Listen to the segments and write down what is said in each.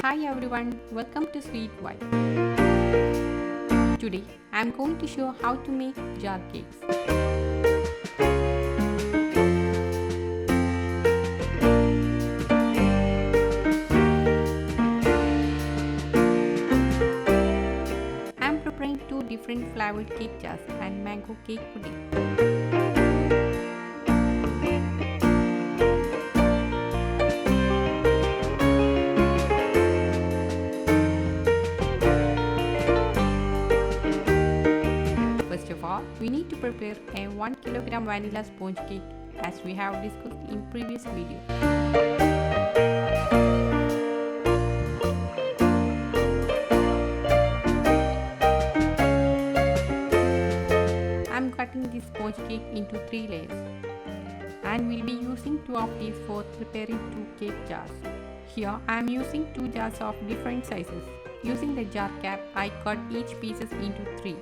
Hi everyone, welcome to Sweet Vibe. Today I am going to show how to make jar cakes. I am preparing two different flavored cake jars and mango cake pudding. First of all, we need to prepare a 1 kg vanilla sponge cake as we have discussed in previous video. I am cutting this sponge cake into 3 layers and will be using 2 of these for preparing 2 cake jars. Here I am using 2 jars of different sizes. Using the jar cap, I cut each pieces into 3.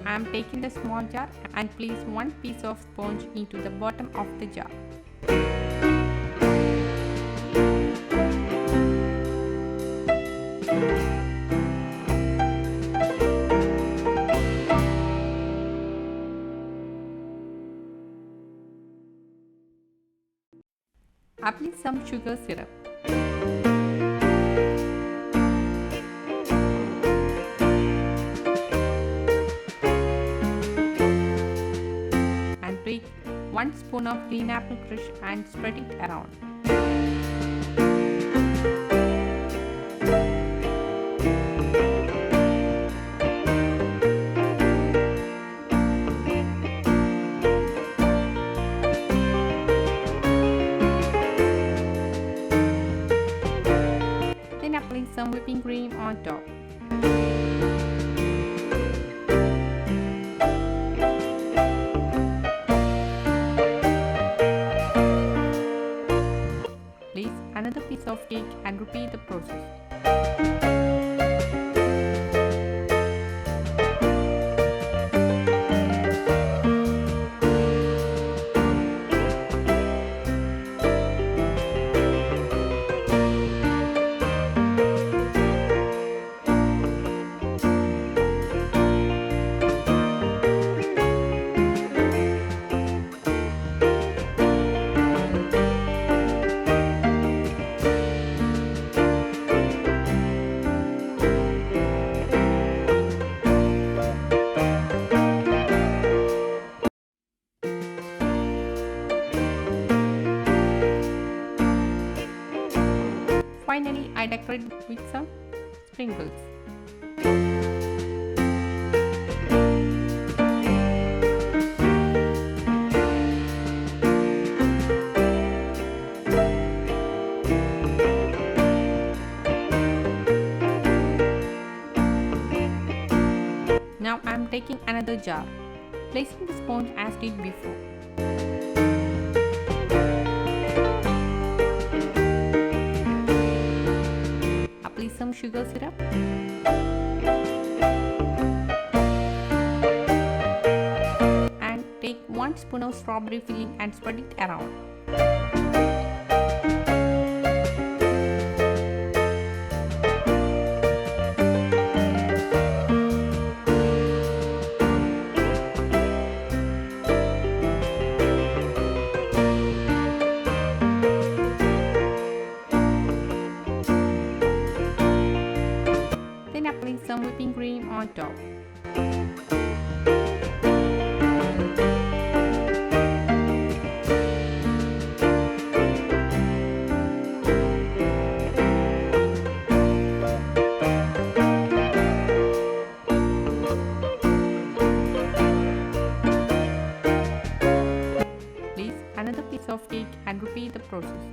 I am taking the small jar and place one piece of sponge into the bottom of the jar. Apply some sugar syrup. Take 1 spoon of green apple crush and spread it around. Then apply some whipping cream on top. Place another piece of cake and repeat the process. Finally, I decorate with some sprinkles. Now I am taking another jar, placing the sponge as did before. Apply some sugar syrup. And take 1 spoon of strawberry filling and spread it around. Then apply some whipping cream on top. Place another piece of cake and repeat the process.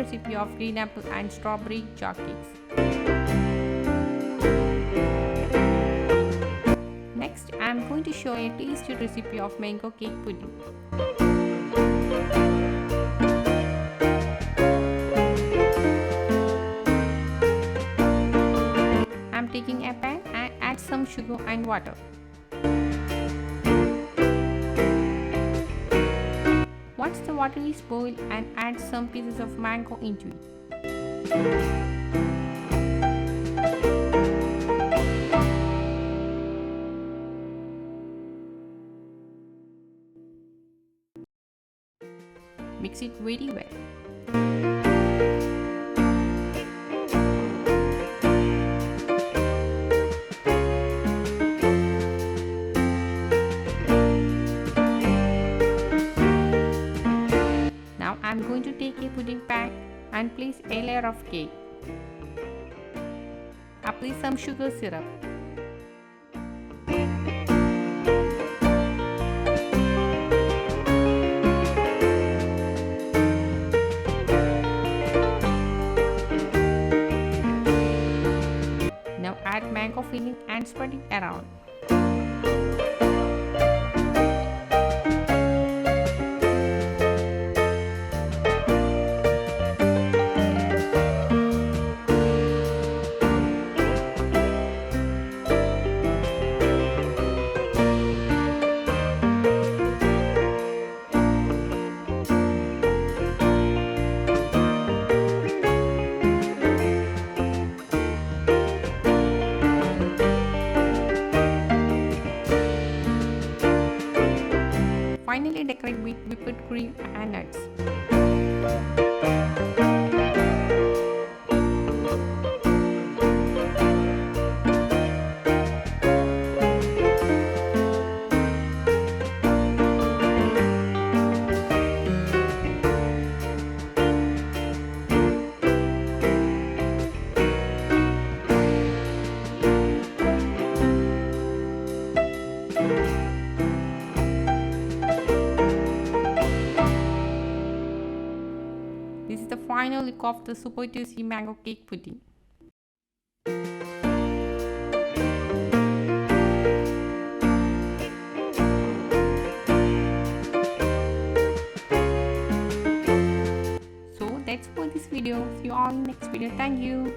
recipe of green apple and strawberry jar cakes. Next, I am going to show a tasty recipe of mango cake pudding. I am taking a pan and add some sugar and water. Once the water is boiled, and add some pieces of mango into it. Mix it very well. Now I am going to take a pudding pan and place a layer of cake. Apply some sugar syrup. Now add mango filling and spread it around. Finally, decorate with whipped cream and nuts. This is the final look of the super juicy mango cake pudding. So that's for this video. See you all in next video. Thank you.